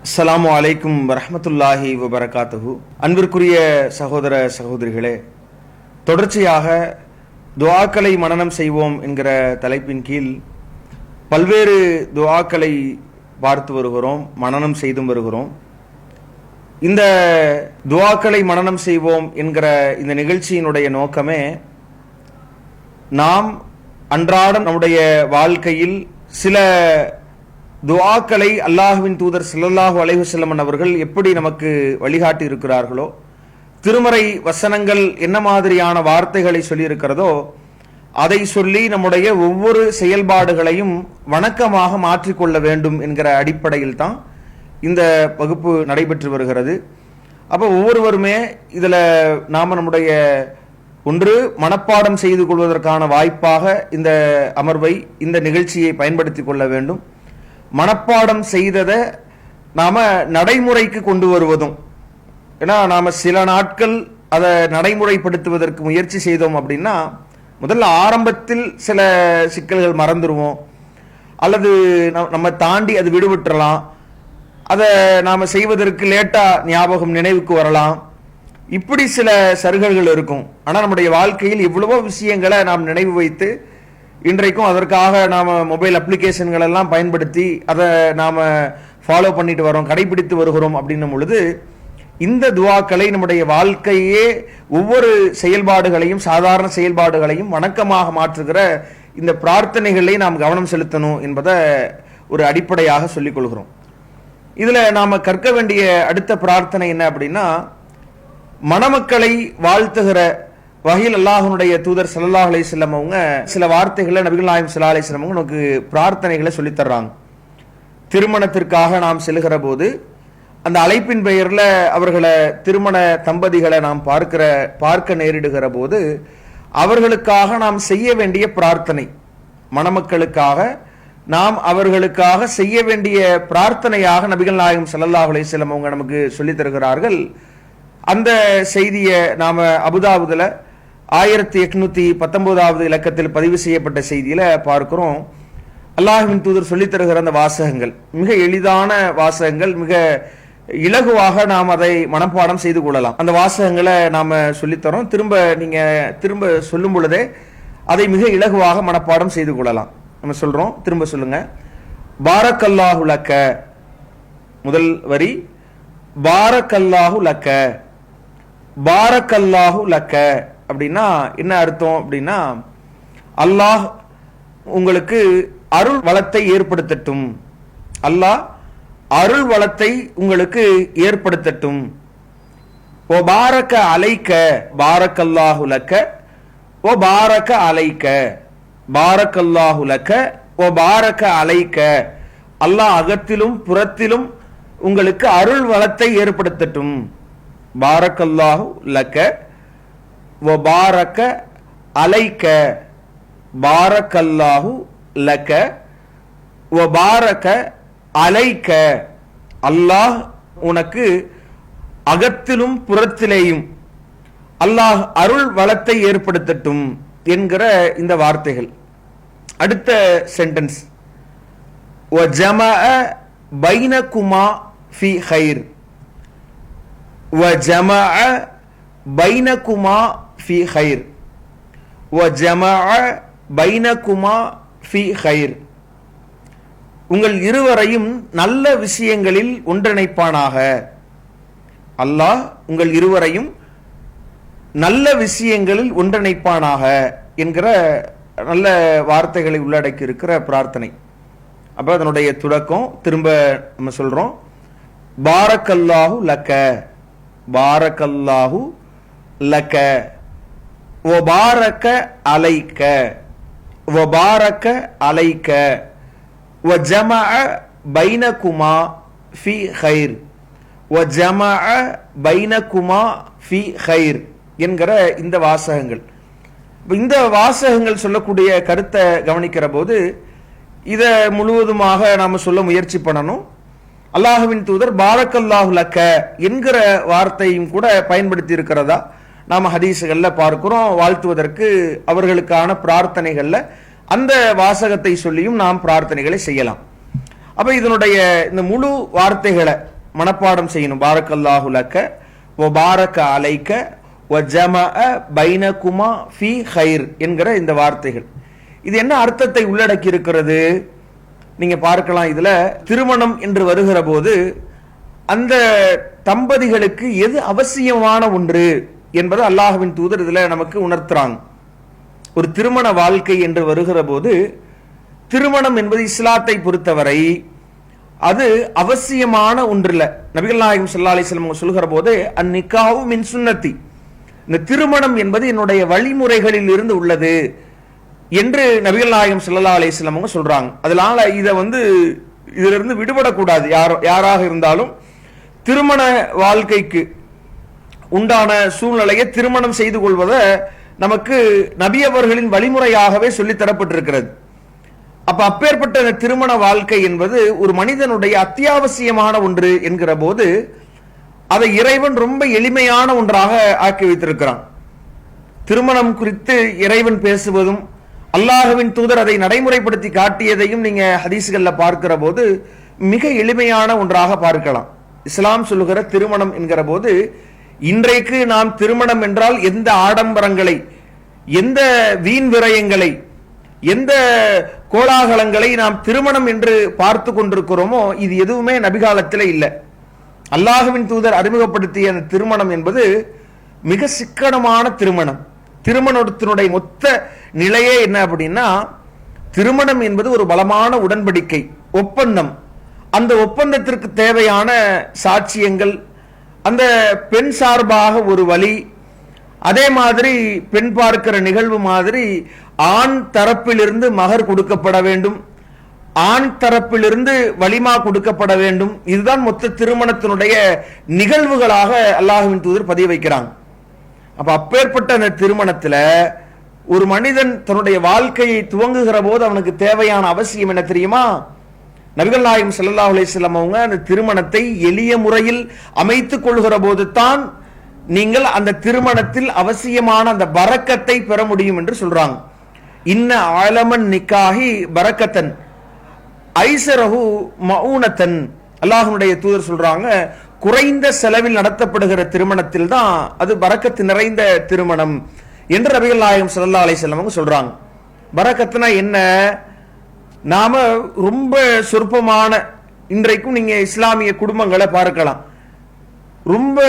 அஸ்ஸலாமு அலைக்கும் வரஹ்மத்துல்லாஹி வபரகாத்துஹு. அன்பிற்குரிய சகோதர சகோதரிகளே, தொடர்ச்சியாக துஆக்களை மனனம் செய்வோம் என்கிற தலைப்பின் கீழ் பல்வேறு துஆக்களை பார்த்து வருகிறோம், மனனம் செய்தும் வருகிறோம். இந்த துஆக்களை மனனம் செய்வோம் என்கிற இந்த நிகழ்ச்சியினுடைய நோக்கமே, நாம் அன்றாடம் நம்முடைய வாழ்க்கையில் சில துஆக்களை அல்லாஹ்வின் தூதர் ஸல்லல்லாஹு அலைஹி வஸல்லம் அவர்கள் எப்படி நமக்கு வழிகாட்டி இருக்கிறார்களோ, திருமறை வசனங்கள் என்ன மாதிரியான வார்த்தைகளை சொல்லி இருக்கிறதோ அதை சொல்லி நம்முடைய ஒவ்வொரு செயல்பாடுகளையும் வணக்கமாக மாற்றிக்கொள்ள வேண்டும் என்கிற அடிப்படையில் தான் இந்த வகுப்பு நடைபெற்று வருகிறது. அப்போ ஒவ்வொருவருமே இதில் நாம் நம்முடைய ஒன்று மனப்பாடம் செய்து கொள்வதற்கான வாய்ப்பாக இந்த அமர்வை, இந்த நிகழ்ச்சியை பயன்படுத்தி கொள்ள வேண்டும். மனப்பாடம் செய்ததை நாம நடைமுறைக்கு கொண்டு வருவதும், ஏன்னா நாம சில நாட்கள் அதை நடைமுறைப்படுத்துவதற்கு முயற்சி செய்தோம் அப்படின்னா முதல்ல ஆரம்பத்தில் சில சிக்கல்கள் மறந்துடுவோம், அல்லது நம்ம தாண்டி அது விடுபட்டுறலாம். அதை நாம செய்வதற்கு லேட்டா ஞாபகம் நினைவுக்கு வரலாம். இப்படி சில சருகல்கள் இருக்கும். ஆனால் நம்முடைய வாழ்க்கையில் இவ்வளவோ விஷயங்களை நாம் நினைவு வைத்து இன்றைக்கும் அதற்காக நாம் மொபைல் அப்ளிகேஷன்கள் எல்லாம் பயன்படுத்தி அதை நாம் ஃபாலோ பண்ணிட்டு வரோம், கடைபிடித்து வருகிறோம். அப்படின்னும் பொழுது இந்த துஆக்களை நம்முடைய வாழ்க்கையே ஒவ்வொரு செயல்பாடுகளையும், சாதாரண செயல்பாடுகளையும் வணக்கமாக மாற்றுகிற இந்த பிரார்த்தனைகளை நாம் கவனம் செலுத்தணும் என்பதை ஒரு அடிப்படையாக சொல்லிக் கொள்கிறோம். இதில் நாம் கற்க வேண்டிய அடுத்த பிரார்த்தனை என்ன அப்படின்னா, மணமக்களை வாழ்த்துகிற வகையில் அல்லாஹ்வுடைய தூதர் ஸல்லல்லாஹு அலைஹி வஸல்லம் அவங்க சில வார்த்தைகளை நபிகள் நாயகம் ஸல்லல்லாஹு அலைஹி வஸல்லம் நமக்கு பிரார்த்தனைகளை சொல்லித் தர்றாங்க. திருமணத்திற்காக நாம் செல்கிற போது அந்த அழைப்பின் பெயரில் அவர்களை, திருமண தம்பதிகளை நாம் பார்க்க நேரிடுகிற போது அவர்களுக்காக நாம் செய்ய வேண்டிய பிரார்த்தனை, மணமக்களுக்காக நாம் அவர்களுக்காக செய்ய வேண்டிய பிரார்த்தனையாக நபிகள் நாயகம் ஸல்லல்லாஹு அலைஹி வஸல்லம் அவங்க நமக்கு சொல்லித் தருகிறார்கள். அந்த செய்தியை நாம அபுதாபுதுல 1819 இலக்கத்தில் பதிவு செய்யப்பட்ட செய்தியில பார்க்கிறோம். அல்லாஹ்வின் தூதர் சொல்லித் தருகிற அந்த வாசகங்கள் மிக எளிதான வாசகங்கள், மிக இலகுவாக நாம் அதை மனப்பாடம் செய்து கொள்ளலாம். அந்த வாசகங்களை நாம சொல்லித்தரோம். திரும்ப சொல்லும் பொழுதே அதை மிக இலகுவாக மனப்பாடம் செய்து கொள்ளலாம். நம்ம சொல்றோம், திரும்ப சொல்லுங்க. பாரக்கல்லாஹு லக்க, முதல் வரி பாரக்கல்லாஹு லக்க. பாரக்கல்லாஹு லக்க அப்படின்னா என்ன அர்த்தம் அப்படின்னா, அல்லாஹ் உங்களுக்கு அருள் வளத்தை ஏற்படுத்தட்டும், அல்லாஹ் அருள் வளத்தை உங்களுக்கு ஏற்படுத்தட்டும். ஓ பாரக்க அலைக்க, பாரக்கல்லாஹு லக்க ஓ பாரக்க அலைக்க, பாரக்கல்லாஹு லக்க ஓ பாரக்க அலைக்க. அல்லாஹ் அகத்திலும் புறத்திலும் உங்களுக்கு அருள் வளத்தை ஏற்படுத்தட்டும். பாரக்கல்லாஹு லக்க வ பாரக்க அலைக்க, பாரக்கல்லாஹு லக்க வ பாரக்க அலைக்க. அல்லாஹ் உனக்கு அகத்திலும் புறத்திலேயும் அல்லாஹ் அருள் வளத்தை ஏற்படுத்தட்டும் என்கிற இந்த வார்த்தைகள். அடுத்த சென்டென்ஸ், வ ஜமஅ பைனகுமா ஃபி கைர். وجمع بينكما في خير. وجمع بينكما في خير. உங்கள் இருவரையும் நல்ல விஷயங்களில் ஒன்றிணைப்பானாக. அல்லாஹ் உங்கள் இருவரையும் நல்ல விஷயங்களில் ஒன்றிணைப்பானாக என்கிற நல்ல வார்த்தைகளை உள்ளடக்கி இருக்கிற பிரார்த்தனை. அப்ப அதனுடைய தொடக்கம் திரும்ப நம்ம சொல்றோம். பாரக்கல்லாஹு லக்க, பாரக்கல்லாஹு லக்க வ பாரக்க அலைக்க, வ பாரக்க அலைக்க வ ஜமஅ பைனகுமா ஃபி கைர், வ ஜமஅ பைனகுமா ஃபி கைர் என்கிற இந்த வாசகங்கள். இந்த வாசகங்கள் சொல்லக்கூடிய கருத்தை கவனிக்கிற போது இதை முழுவதுமாக நாம சொல்ல முயற்சி பண்ணணும். அல்லாஹ்வின் தூதர் பாரக்கல்லாஹு லக்க என்கிற வார்த்தையும் கூட பயன்படுத்தி இருக்கிறதா நாம ஹதீஸ்கள்ல பார்க்கிறோம். வாழ்த்துவதற்கு அவர்களுக்கான பிரார்த்தனைகள்ல அந்த வாசகத்தை சொல்லியும் நாம் பிரார்த்தனைகளை செய்யலாம். அப்ப இதனுடைய இந்த முழு வார்த்தைகளை மனப்பாடம் செய்யணும். பாரக்கல்லாஹு லக்க வ பாரக அலைக்க வ ஜமஅ பைனகுமா ஃபீ கைர் என்கிற இந்த வார்த்தைகள். இது என்ன அர்த்தத்தை உள்ளடக்கி இருக்கிறது நீங்க பார்க்கலாம். இதுல திருமணம் என்று வருகிற போது அந்த தம்பதிகளுக்கு எது அவசியமான ஒன்று என்பது அல்லாஹ்வின் தூதர் இதுல நமக்கு உணர்த்துறாங்க. ஒரு திருமண வாழ்க்கை என்று வருகிற போது திருமணம் என்பது இஸ்லாத்தை பொறுத்தவரை அது அவசியமான ஒன்றில்ல. நபிகள் நாயகம் ஸல்லல்லாஹு அலைஹி வஸல்லம் சொல்கிற போது அந்நிக்காஹு மின் சுன்னத்தி, இந்த திருமணம் என்பது என்னுடைய வழிமுறைகளில் இருந்து உள்ளது என்று நபிகள் நாயகம் ஸல்லல்லாஹு அலைஹி வஸல்லம் சொல்றாங்க. அதனால இதை இதிலிருந்து விடுபடக்கூடாது. யாராக இருந்தாலும் திருமண வாழ்க்கைக்கு உண்டான சூழ்நிலையை திருமணம் செய்து கொள்வதை நமக்கு நபி அவர்களின் வழிமுறையாகவே சொல்லித் தரப்பட்டிருக்கிறது. அப்பேற்பட்ட திருமண வாழ்க்கை என்பது ஒரு மனிதனுடைய அத்தியாவசியமான ஒன்று என்கிற போது அதை இறைவன் ரொம்ப எளிமையான ஒன்றாக ஆக்கி வைத்திருக்கிறான். திருமணம் குறித்து இறைவன் பேசுவதும் அல்லாஹ்வின் தூதர் அதை நடைமுறைப்படுத்தி காட்டியதையும் நீங்க ஹதீஸ்கள்ல பார்க்கிற போது மிக எளிமையான ஒன்றாக பார்க்கலாம். இஸ்லாம் சொல்லுகிற திருமணம் என்கிற போது இன்றைக்கு நாம் திருமணம் என்றால் எந்த ஆடம்பரங்களை, எந்த வீண் விரயங்களை, எந்த கோலாகலங்களை நாம் திருமணம் என்று பார்த்து கொண்டிருக்கிறோமோ இது எதுவுமே நபிகாலத்தில் இல்லை. அல்லாஹ்வின் தூதர் அறிமுகப்படுத்திய அந்த திருமணம் என்பது மிக சிக்கனமான திருமணம். திருமணத்தினுடைய மொத்த நிலையே என்ன அப்படின்னா, திருமணம் என்பது ஒரு பலமான உடன்படிக்கை, ஒப்பந்தம். அந்த ஒப்பந்தத்திற்கு தேவையான சாட்சியங்கள், அந்த பெண் சார்பாக ஒரு வழி, அதே மாதிரி பெண் பார்க்கிற நிகழ்வு மாதிரி ஆண் தரப்பிலிருந்து மகர் கொடுக்கப்பட வேண்டும், ஆண் தரப்பிலிருந்து வலிமா கொடுக்கப்பட வேண்டும். இதுதான் மொத்த திருமணத்தினுடைய நிகழ்வுகளாக அல்லாஹ்வின் தூதர் பதிய வைக்கிறாங்க. அப்பேற்பட்ட அந்த திருமணத்துல ஒரு மனிதன் தன்னுடைய வாழ்க்கையை துவங்குகிற போது அவனுக்கு தேவையான அவசியம் என்ன தெரியுமா? நபிகள் நாயகம் ஸல்லல்லாஹு அலைஹி வஸல்லம் அவங்க அந்த திருமணத்தை எளிய முறையில் அமைத்துக் கொள்கிற போது தான் நீங்கள் அந்த திருமணத்தில் அவசியமான அந்த பரக்கத்தை பெற முடியும் என்று சொல்றாங்க. இன்ன ஆலமன் நிக்காஹி பரக்கத்தன் ஐஸரஹு மஊனத்தன். அல்லாஹ்வுடைய தூதர் சொல்றாங்க, குறைந்த செலவில் நடத்தப்படுகிற திருமணத்தில் தான் அது பரக்கத்து நிறைந்த திருமணம் என்று நபிகள் நாயகம் ஸல்லல்லாஹு அலைஹி வஸல்லம் சொல்றாங்க. பரக்கத்துனா என்ன? நாம ரொம்ப சொற்பமான, இன்றைக்கும் நீங்க இஸ்லாமிய குடும்பங்களை பார்க்கலாம், ரொம்ப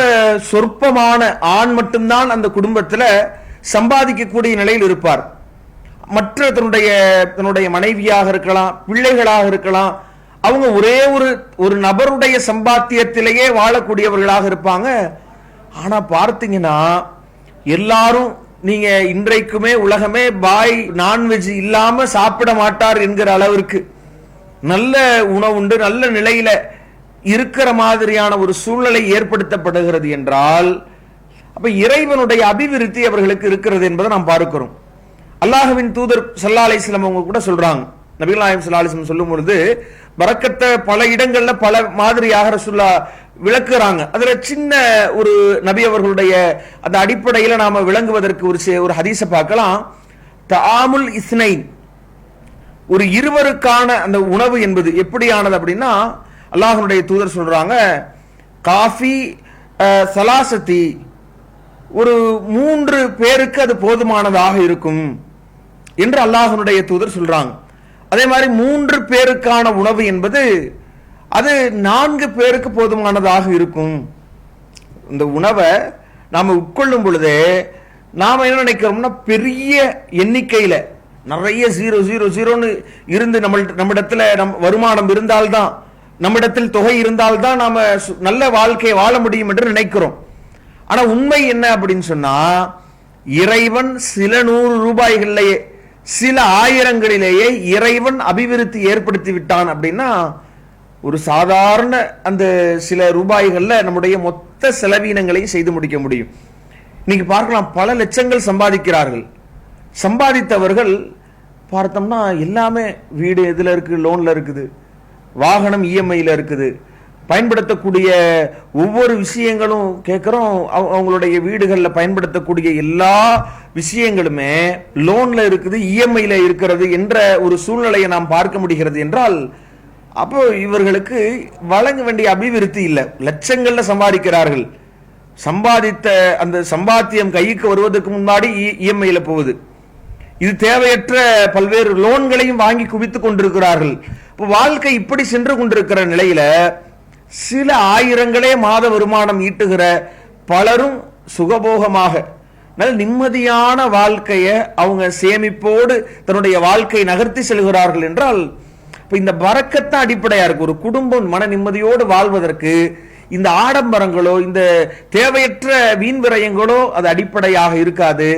சொற்பமான ஆண் மட்டும்தான் அந்த குடும்பத்தில் சம்பாதிக்கக்கூடிய நிலையில் இருப்பார். மற்ற தன்னுடைய மனைவியாக இருக்கலாம், பிள்ளைகளாக இருக்கலாம், அவங்க ஒரே ஒரு நபருடைய சம்பாத்தியத்திலேயே வாழக்கூடியவர்களாக இருப்பாங்க. ஆனா பார்த்தீங்கன்னா எல்லாரும், நீங்க இன்றைக்குமே உலகமே பாய் நான்வெஜ் இல்லாம சாப்பிட மாட்டார் என்கிற அளவிற்கு நல்ல உணவுண்டு, நல்ல நிலையில இருக்கிற மாதிரியான ஒரு சூழ்நிலை ஏற்படுத்தப்படுகிறது என்றால் அப்ப இறைவனுடைய அபிவிருத்தி அவர்களுக்கு இருக்கிறது என்பதை நாம் பார்க்கிறோம். அல்லாஹ்வின் தூதர் ஸல்லல்லாஹு அலைஹி வஸல்லம் அவங்க கூட சொல்றாங்க, நபிகள் நாயகம் ஸல்லல்லாஹு அலைஹி வஸல்லம் சொல்லும் பொழுது பரக்கத்தை பல இடங்கள்ல பல மாதிரியாக ரசூலுல்லாஹ் விளக்குறாங்க. அதுல சின்ன ஒரு நபி அவர்களுடைய அந்த அடிப்படையில நாம விளங்குவதற்கு ஒரு ஹதீஸை பார்க்கலாம். தஆமுல் இஸ்னைன், ஒரு இருவருக்கான அந்த உணவு என்பது எப்படியானது அப்படின்னா, அல்லாஹ்வுடைய தூதர் சொல்றாங்க, காஃபி சலாசத்தி, ஒரு 3 பேருக்கு அது போதுமானதாக இருக்கும் என்று அல்லாஹ்வுடைய தூதர் சொல்றாங்க. அதே மாதிரி 3 பேருக்கான உணவு என்பது அது 4 பேருக்கு போதுமானதாக இருக்கும். இந்த உணவை நாம உட்கொள்ளும் பொழுது நாம என்ன நினைக்கிறோம்னா, பெரிய எண்ணிக்கையில நிறைய 000 இருந்து நம்மிடத்துல வருமானம் இருந்தால்தான், நம்மிடத்தில் தொகை இருந்தால்தான் நாம நல்ல வாழ்க்கையை வாழ முடியும் என்று நினைக்கிறோம். ஆனா உண்மை என்ன அப்படின்னு சொன்னா, இறைவன் சில 100 ரூபாய்களிலேயே, சில ஆயிரங்களிலேயே இறைவன் அபிவிருத்தி ஏற்படுத்தி விட்டான் அப்படின்னா, ஒரு சாதாரண அந்த சில ரூபாய்கள்ல நம்முடைய மொத்த செலவீனங்களையும் செய்து முடிக்க முடியும். இன்னைக்கு பார்க்கலாம், பல லட்சங்கள் சம்பாதிக்கிறார்கள். சம்பாதித்தவர்கள் பார்த்தோம்னா எல்லாமே வீடு எதுல இருக்கு, லோன்ல இருக்குது, வாகனம் இஎம்ஐல இருக்குது, பயன்படுத்தக்கூடிய ஒவ்வொரு விஷயங்களும் கேட்கிறோம். அவங்களுடைய வீடுகளில் பயன்படுத்தக்கூடிய எல்லா விஷயங்களுமே லோன்ல இருக்குது, இஎம்ஐல இருக்கிறது என்ற ஒரு சூழ்நிலையை நாம் பார்க்க முடிகிறது என்றால் அப்போ இவர்களுக்கு வழங்க வேண்டிய அபிவிருத்தி இல்லை, லட்சங்கள்ல சம்பாதிக்கிறார்கள். சம்பாதித்த அந்த சம்பாத்தியம் கைக்கு வருவதற்கு முன்னாடி இஎம்ஐல போகுது. இது தேவையற்ற பல்வேறு லோன்களையும் வாங்கி குவித்துக் கொண்டிருக்கிறார்கள். இப்போ வாழ்க்கை இப்படி சென்று கொண்டிருக்கிற நிலையில சில ஆயிரங்களே மாத வருமானம் ஈட்டுகிற பலரும் சுகபோகமாக நல்ல நிம்மதியான வாழ்க்கையை அவங்க சேமிப்போடு தன்னுடைய வாழ்க்கை நகர்த்தி செல்கிறார்கள் என்றால் இந்த பரக்கத்தான் அடிப்படையா இருக்கு. ஒரு குடும்பம் மன நிம்மதியோடு வாழ்வதற்கு இந்த ஆடம்பரங்களோ இந்த தேவையற்ற வீண் விரயங்களோ அது அடிப்படையாக இருக்காது.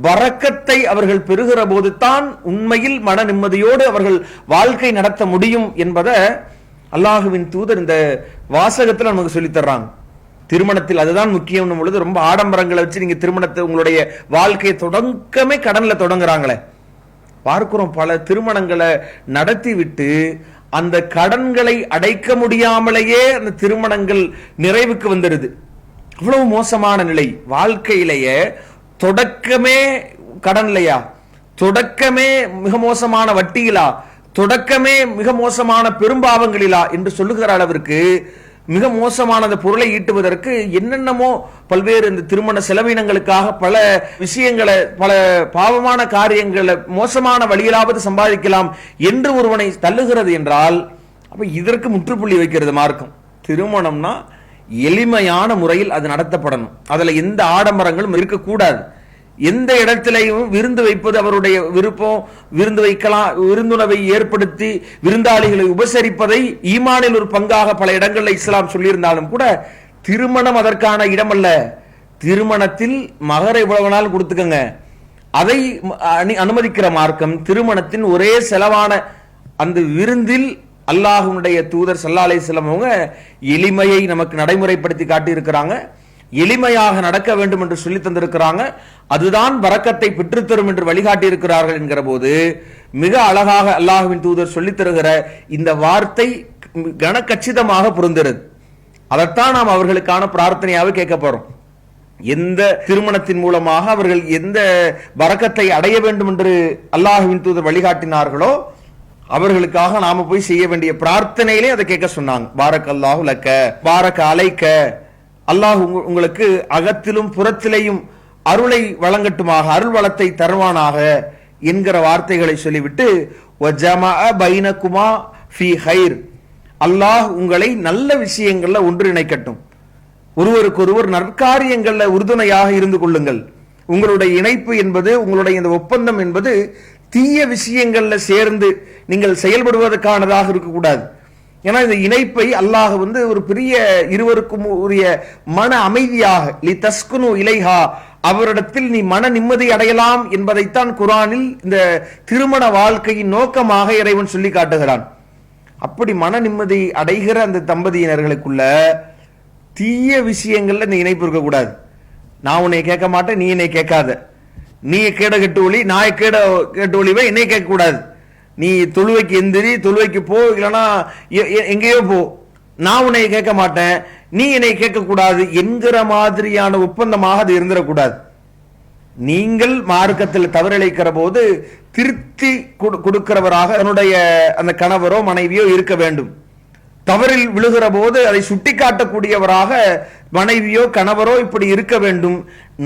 பரக்கத்தை அவர்கள் பெறுகிற போது தான் உண்மையில் மன நிம்மதியோடு அவர்கள் வாழ்க்கை நடத்த முடியும் என்பதை அல்லாஹுவின் தூதர் இந்த வாசகத்தில் நமக்கு சொல்லித் தர்றாங்க. திருமணத்தில் அதுதான் முக்கியம் பொழுது ரொம்ப ஆடம்பரங்களை வச்சு நீங்க திருமணத்தை உங்களுடைய வாழ்க்கையை தொடங்கமே கடன்ல தொடங்குறாங்களே பார்க்கிறோம். பல திருமணங்களை நடத்தி விட்டு அந்த கடன்களை அடைக்க முடியாமலேயே அந்த திருமணங்கள் நிறைவுக்கு வந்துடுது. அவ்வளவு மோசமான நிலை. வாழ்க்கையிலேயே தொடக்கமே கடன்லையா, தொடக்கமே மிக மோசமான வட்டியிலா, தொடக்கமே மிக மோசமான பெரும்பாவங்களிலா என்று சொல்லுகிற அளவிற்கு மிக மோசமான அந்த பொருளை ஈட்டுவதற்கு என்னென்னமோ பல்வேறு இந்த திருமண செலவினங்களுக்காக பல விஷயங்களை பல பாவமான காரியங்களை மோசமான வழியிலாவது சம்பாதிக்கலாம் என்று ஒருவனை தள்ளுகிறது என்றால் அப்ப இதற்கு முற்றுப்புள்ளி வைக்கிறது மார்க்கம். திருமணம்னா எளிமையான முறையில் அது நடத்தப்படணும். அதுல எந்த ஆடம்பரங்களும் இருக்கக்கூடாது. எந்த இடத்திலையும் விருந்து வைப்பது அவருடைய விருப்பம், விருந்து வைக்கலாம், விருந்துணவை ஏற்படுத்தி விருந்தாளிகளை உபசரிப்பதை ஈமானில் ஒரு பங்காக பல இடங்களில் இஸ்லாம் சொல்லியிருந்தாலும் கூட திருமணம் அதற்கான இடம் அல்ல. திருமணத்தில் மகரை இவ்வளவு நாள் கொடுத்துக்கங்க, அதை அனுமதிக்கிற மார்க்கம். திருமணத்தின் ஒரே செலவான அந்த விருந்தில் அல்லாஹ்வுடைய தூதர் ஸல்லல்லாஹு அலைஹி வஸல்லம் அவங்க எளிமையை நமக்கு நடைமுறைப்படுத்தி காட்டி இருக்கிறாங்க. எளிமையாக நடக்க வேண்டும் என்று சொல்லி தந்திருக்கிறாங்க. அதுதான் பரக்கத்தை பெற்றுத்தரும் என்று வழிகாட்டி இருக்கிறார்கள் என்கிற போது மிக அழகாக அல்லாஹ்வின் தூதர் சொல்லித் தருகிற இந்த வார்த்தை கனக்கச்சிதமாக பொருந்துகிறது. அதைத்தான் நாம் அவர்களுக்கான பிரார்த்தனையாக கேட்க போறோம். எந்த திருமணத்தின் மூலமாக அவர்கள் எந்த பரக்கத்தை அடைய வேண்டும் என்று அல்லாஹ்வின் தூதர் வழிகாட்டினார்களோ அவர்களுக்காக நாம போய் செய்ய வேண்டிய பிரார்த்தனையிலே அதை கேட்க சொன்னாங்க. பாரக்கல்லாஹு லக்க பாரக்க அலைக்க, அல்லாஹ் உங்களுக்கு அகத்திலும் புறத்திலேயும் அருளை வழங்கட்டுமாக, அருள் வளத்தை தருவானாக என்கிற வார்த்தைகளை சொல்லிவிட்டு பைனகுமா ஃபீ ஹைர், அல்லாஹ் உங்களை நல்ல விஷயங்கள்ல ஒன்றிணைக்கட்டும், ஒருவருக்கொருவர் நற்காரியங்கள்ல உறுதுணையாக இருந்து கொள்ளுங்கள். உங்களுடைய இணைப்பு என்பது, உங்களுடைய இந்த ஒப்பந்தம் என்பது தீய விஷயங்கள்ல சேர்ந்து நீங்கள் செயல்படுவதற்கானதாக இருக்கக்கூடாது. ஏன்னா இந்த இணைப்பை அல்லாஹ் ஒரு பெரிய இருவருக்கும் உரிய மன அமைதியாக லி தஸ்குனு இலைஹா, அவரிடத்தில் நீ மன நிம்மதி அடையலாம் என்பதைத்தான் குர்ஆனில் இந்த திருமண வாழ்க்கையின் நோக்கமாக இறைவன் சொல்லி காட்டுகிறான். அப்படி மன நிம்மதி அடைகிற அந்த தம்பதியினர்களுக்குள்ள தீய விஷயங்கள்ல இந்த இணைப்பு இருக்கக்கூடாது. நான் உன்னை கேட்க மாட்டேன், நீ என்னை கேட்காத, நீ கேட கெட்டு ஒளி, நான் கேட கெட்டு ஒளிவை, என்னை கேட்க கூடாது, நீ தொழுவைக்கு எந்திரி, தொழுவைக்கு போ, இல்லைன்னா எங்கேயோ போ, நான் உன்னை கேட்க மாட்டேன், நீ என்னை கேட்க கூடாது என்கிற மாதிரியான ஒப்பந்தமாக அது இருந்துடக்கூடாது. நீங்கள் மார்க்கத்தில் தவறிழைக்கிற போது திருத்தி கொடுக்கிறவராக தன்னுடைய அந்த கணவரோ மனைவியோ இருக்க வேண்டும். தவறில் விழுகிற போது அதை சுட்டிக்காட்டக்கூடியவராக மனைவியோ கணவரோ இப்படி இருக்க வேண்டும்.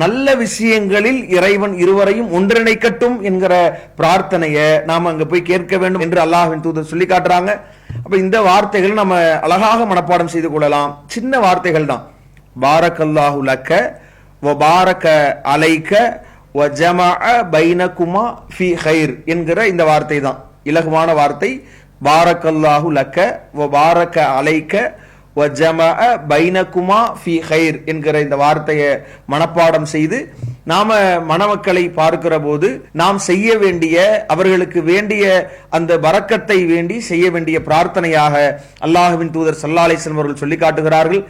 நல்ல விஷயங்களில் இறைவன் இருவரையும் ஒன்றிணைக்கட்டும் என்கிற பிரார்த்தனையை நாம அங்க போய் கேட்க வேண்டும் என்று அல்லாஹ்வின் தூதர் சொல்லி காட்டுறாங்க. அப்ப இந்த வார்த்தைகள் நம்ம அழகாக மனப்பாடம் செய்து கொள்ளலாம். சின்ன வார்த்தைகள் தான். பாரக்கல்லாஹு லக்க வ பாரக அலைக்க வ ஜமஅ பைனகுமா ஃபீ ஹைர் என்கிற இந்த வார்த்தை தான் இலகுவான வார்த்தை. பாரக்கல்லாஹு லக்க வ பாரக அலைக்க வ ஜமஅ பைனகுமா ஃபீ ஹைர் என்கிற இந்த வார்த்தையை மனப்பாடம் செய்து நாம மணமக்களை பார்க்கிற போது நாம் செய்ய வேண்டிய, அவர்களுக்கு வேண்டிய அந்த பரக்கத்தை வேண்டி செய்ய வேண்டிய பிரார்த்தனையாக அல்லாஹ்வின் தூதர் ஸல்லல்லாஹு அலைஹி வஸல்லம் அவர்கள் சொல்லி காட்டுகிறார்கள்.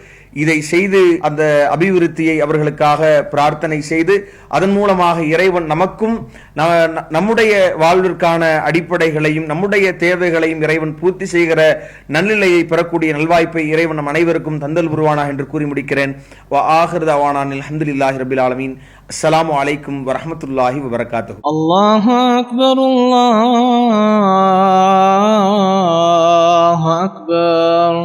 இதை செய்து அந்த அபிவிருத்தியை அவர்களுக்காக பிரார்த்தனை செய்து அதன் மூலமாக இறைவன் நமக்கும் நம்முடைய வாழ்விற்கான அடிப்படைகளையும் நம்முடைய தேவைகளையும் இறைவன் பூர்த்தி செய்கிற நல்நிலையை பெறக்கூடிய நல்வாய்ப்பை இறைவன் நம் அனைவருக்கும் தந்தல் புரிவானாக என்று கூறி முடிக்கிறேன். அல்ஹம்துலில்லாஹி ரப்பில் ஆலமீன். அஸ்ஸலாமு அலைக்கும் வரஹ்மத்துல்லாஹி வபரகாத்துஹு. அல்லாஹு அக்பர், அல்லாஹு அக்பர்.